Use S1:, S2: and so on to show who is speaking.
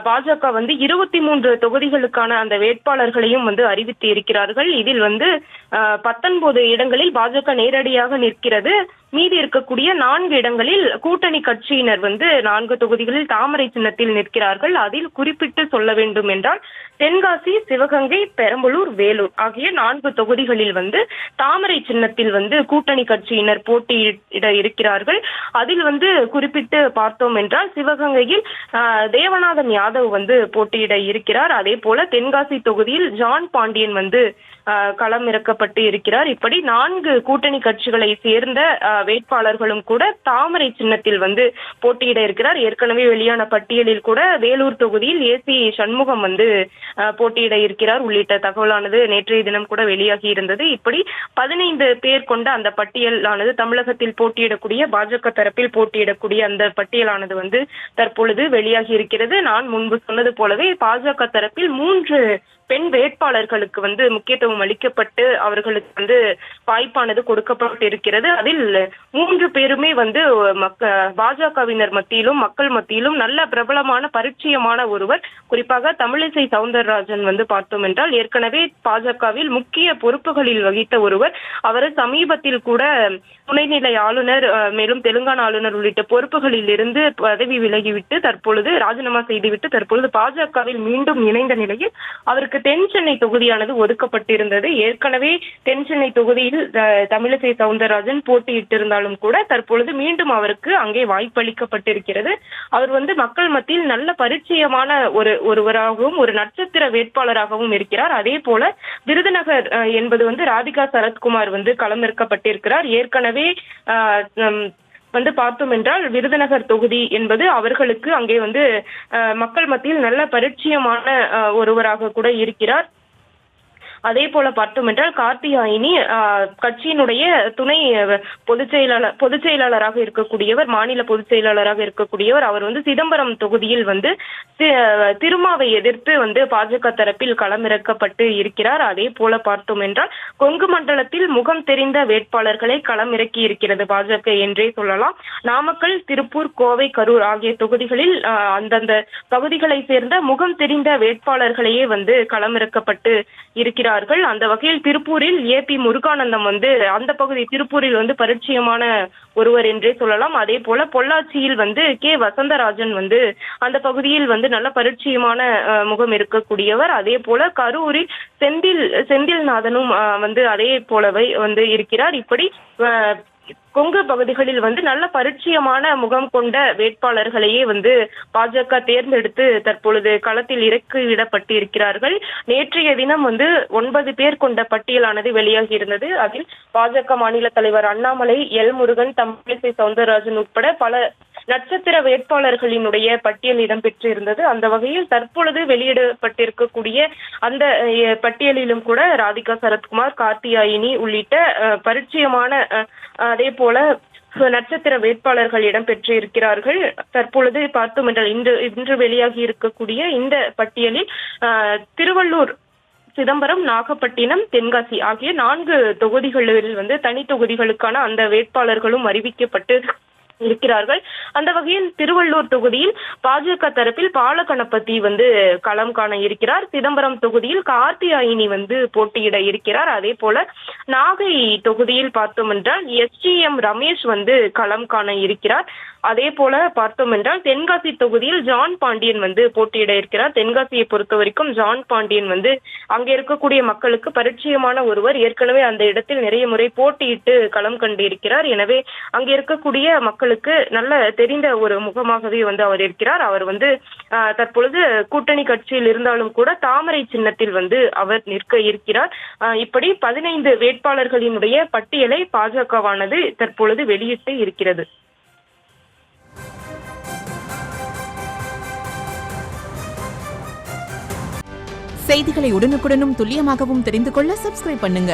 S1: பாஜக வந்து 23 தொகுதிகளுக்கான அந்த வேட்பாளர்களையும் வந்து அறிவித்து இருக்கிறார்கள். இதில் வந்து 19 இடங்களில் பாஜக நேரடியாக நிற்கிறது. மீதி இருக்கக்கூடிய 4 இடங்களில் கூட்டணி கட்சியினர் வந்து 4 தொகுதிகளில் தாமரை சின்னத்தில் நிற்கிறார்கள். அதில் குறிப்பிட்டு சொல்ல வேண்டும் என்றால் தென்காசி, சிவகங்கை, பெரம்பலூர், வேலூர் ஆகிய 4 தொகுதிகளில் வந்து தாமரை சின்னத்தில் வந்து கூட்டணி கட்சியினர் போட்டியிட இருக்கிறார்கள். அதில் வந்து குறிப்பிட்டு பார்த்தோம் என்றால் சிவகங்கையில் தேவநாதன் யாதவ் வந்து போட்டியிட இருக்கிறார். அதே போல தென்காசி தொகுதியில் ஜான் பாண்டியன் வந்து களம் இறக்கப்பட்டு இருக்கிறார். இப்படி 4 கூட்டணி கட்சிகளை சேர்ந்த வேட்பாளர்களும் கூட தாமரை சின்னத்தில் வந்து போட்டியிட இருக்கிறார். ஏற்கனவே வெளியான பட்டியலில் கூட வேலூர் தொகுதியில் ஏசி சண்முகம் வந்து போட்டியிட இருக்கிறார் உள்ளிட்ட தகவலானது நேற்றைய தினம் கூட வெளியாகி இருந்தது. இப்படி 15 பேர் கொண்ட அந்த பட்டியலானது தமிழகத்தில் போட்டியிடக்கூடிய பாஜக தரப்பில் போட்டியிடக்கூடிய அந்த பட்டியலானது வந்து தற்பொழுது வெளியாகி இருக்கிறது. நான் முன்பு சொன்னது போலவே பாஜக தரப்பில் 3 பெண் வேட்பாளர்களுக்கு வந்து முக்கியத்துவம் அளிக்கப்பட்டு அவர்களுக்கு வந்து வாய்ப்பானது கொடுக்கப்பட்டிருக்கிறது. அதில் 3 பேருமே வந்து பாஜகவினர் மத்தியிலும் மக்கள் மத்தியிலும் நல்ல பிரபலமான பரிச்சயமான ஒருவர். குறிப்பாக தமிழிசை சவுந்தரராஜன் வந்து பார்த்தோம் என்றால் ஏற்கனவே பாஜகவில் முக்கிய பொறுப்புகளில் வகித்த ஒருவர். அவர் சமீபத்தில் கூட துணைநிலை ஆளுநர் மேலும் தெலுங்கானா ஆளுநர் உள்ளிட்ட பொறுப்புகளில் இருந்து பதவி விலகிவிட்டு தற்பொழுது ராஜினாமா செய்துவிட்டு தற்பொழுது பாஜகவில் மீண்டும் இணைந்த நிலையில் அவருக்கு தென் சென்னை தொகுதியானது ஒதுக்கப்பட்டிருந்தது. ஏற்கனவே தென் சென்னை தொகுதியில் தமிழிசை சவுந்தரராஜன் போட்டியிட்டிருந்தாலும் கூட தற்பொழுது மீண்டும் அவருக்கு அங்கே வாய்ப்பளிக்கப்பட்டிருக்கிறது. அவர் வந்து மக்கள் மத்தியில் நல்ல பரிச்சயமான ஒருவராகவும் ஒரு நட்சத்திர வேட்பாளராகவும் இருக்கிறார். அதே போல விருதுநகர் என்பது வந்து ராதிகா சரத்குமார் வந்து களமிறக்கப்பட்டிருக்கிறார். ஏற்கனவே வந்து பார்த்தோம் என்றால் விருதுநகர் தொகுதி என்பது அவர்களுக்கு அங்கே வந்து மக்கள் மத்தியில் நல்ல பரிச்சயமான ஒருவராக கூட இருக்கிறார். அதே போல பார்த்தோம் என்றால் கார்த்தியாயினி கட்சியினுடைய துணை பொதுச் செயலாளராக இருக்கக்கூடியவர், மாநில பொதுச் செயலாளராக இருக்கக்கூடியவர். அவர் வந்து சிதம்பரம் தொகுதியில் வந்து திருமாவை எதிர்த்து வந்து பாஜக தரப்பில் களமிறக்கப்பட்டு இருக்கிறார். அதே போல பார்த்தோம் என்றால் கொங்கு மண்டலத்தில் முகம் தெரிந்த வேட்பாளர்களை களமிறக்கி இருக்கிறது பாஜக என்றே சொல்லலாம். நாமக்கல், திருப்பூர், கோவை, கரூர் ஆகிய தொகுதிகளில் அந்தந்த பகுதிகளை சேர்ந்த முகம் தெரிந்த வேட்பாளர்களையே வந்து களமிறக்கப்பட்டு இருக்கிறார். அந்த வகையில் திருப்பூரில் ஏபி முருகானந்தம் வந்து அந்த பகுதி திருப்பூரில் வந்து பரிச்சயமான ஒருவர் என்றே சொல்லலாம். அதே போல பொள்ளாச்சியில் வந்து கே வசந்தராஜன் வந்து அந்த பகுதியில் வந்து நல்ல பரிச்சயமான முகம் இருக்கக்கூடியவர். அதே போல கரூரில் செந்தில்நாதனும் வந்து அதே போலவே வந்து இருக்கிறார். இப்படி கொங்கு பகுதிகளில் வந்து நல்ல பரிச்சயமான முகம் கொண்ட வேட்பாளர்களையே வந்து பாஜக தேர்ந்தெடுத்து தற்பொழுது களத்தில் இறக்கிவிடப்பட்டு இருக்கிறார்கள். நேற்றைய தினம் வந்து 9 பேர் கொண்ட பட்டியலானது வெளியாகி இருந்தது. அதில் பாஜக மாநில தலைவர் அண்ணாமலை, எல் முருகன், தமிழிசை சவுந்தரராஜன் உட்பட பல நட்சத்திர வேட்பாளர்களினுடைய பட்டியல் இடம்பெற்று இருந்தது. அந்த வகையில் தற்பொழுது வெளியிடப்பட்டிருக்கக்கூடிய அந்த பட்டியலிலும் கூட ராதிகா சரத்குமார், கார்த்தியாயினி உள்ளிட்ட பரிச்சயமான அதே போல நட்சத்திர வேட்பாளர்கள் இடம்பெற்று இருக்கிறார்கள். தற்பொழுது பார்த்தோம் என்றால் இன்று வெளியாகி இருக்கக்கூடிய இந்த பட்டியலில் திருவள்ளூர், சிதம்பரம், நாகப்பட்டினம், தென்காசி ஆகிய 4 தொகுதிகளில் வந்து தனி தொகுதிகளுக்கான அந்த வேட்பாளர்களும் அறிவிக்கப்பட்டு இருக்கிறார்கள். அந்த வகையில் திருவள்ளூர் தொகுதியில் பாஜக தரப்பில் பாலகணபதி வந்து களம் காண இருக்கிறார். சிதம்பரம் தொகுதியில் கார்த்தியாயினி வந்து போட்டியிட இருக்கிறார். அதே போல நாகை தொகுதியில் பார்த்தோம் என்றால் SGM ரமேஷ் வந்து களம் காண இருக்கிறார். அதே போல பார்த்தோம் என்றால் தென்காசி தொகுதியில் ஜான் பாண்டியன் வந்து போட்டியிட இருக்கிறார். தென்காசியை பொறுத்த வரைக்கும் ஜான் பாண்டியன் வந்து அங்கே இருக்கக்கூடிய மக்களுக்கு பரிச்சயமான ஒருவர். ஏற்கனவே அந்த இடத்தில் நிறைய முறை போட்டியிட்டு களம் கண்டு இருக்கிறார். எனவே அங்கே இருக்கக்கூடிய மக்களுக்கு நல்ல தெரிந்த ஒரு முகமாகவே வந்து அவர் இருக்கிறார். அவர் வந்து தற்பொழுது கூட்டணி கட்சியில் இருந்தாலும் கூட தாமரை சின்னத்தில் வந்து அவர் நிற்க இருக்கிறார். இப்படி 15 வேட்பாளர்களினுடைய பட்டியலை பாஜகவானது தற்பொழுது வெளியிட்டு இருக்கிறது.
S2: செய்திகளை உடனுக்குடனும் துல்லியமாகவும் தெரிந்து கொள்ள சப்ஸ்கிரைப் பண்ணுங்க.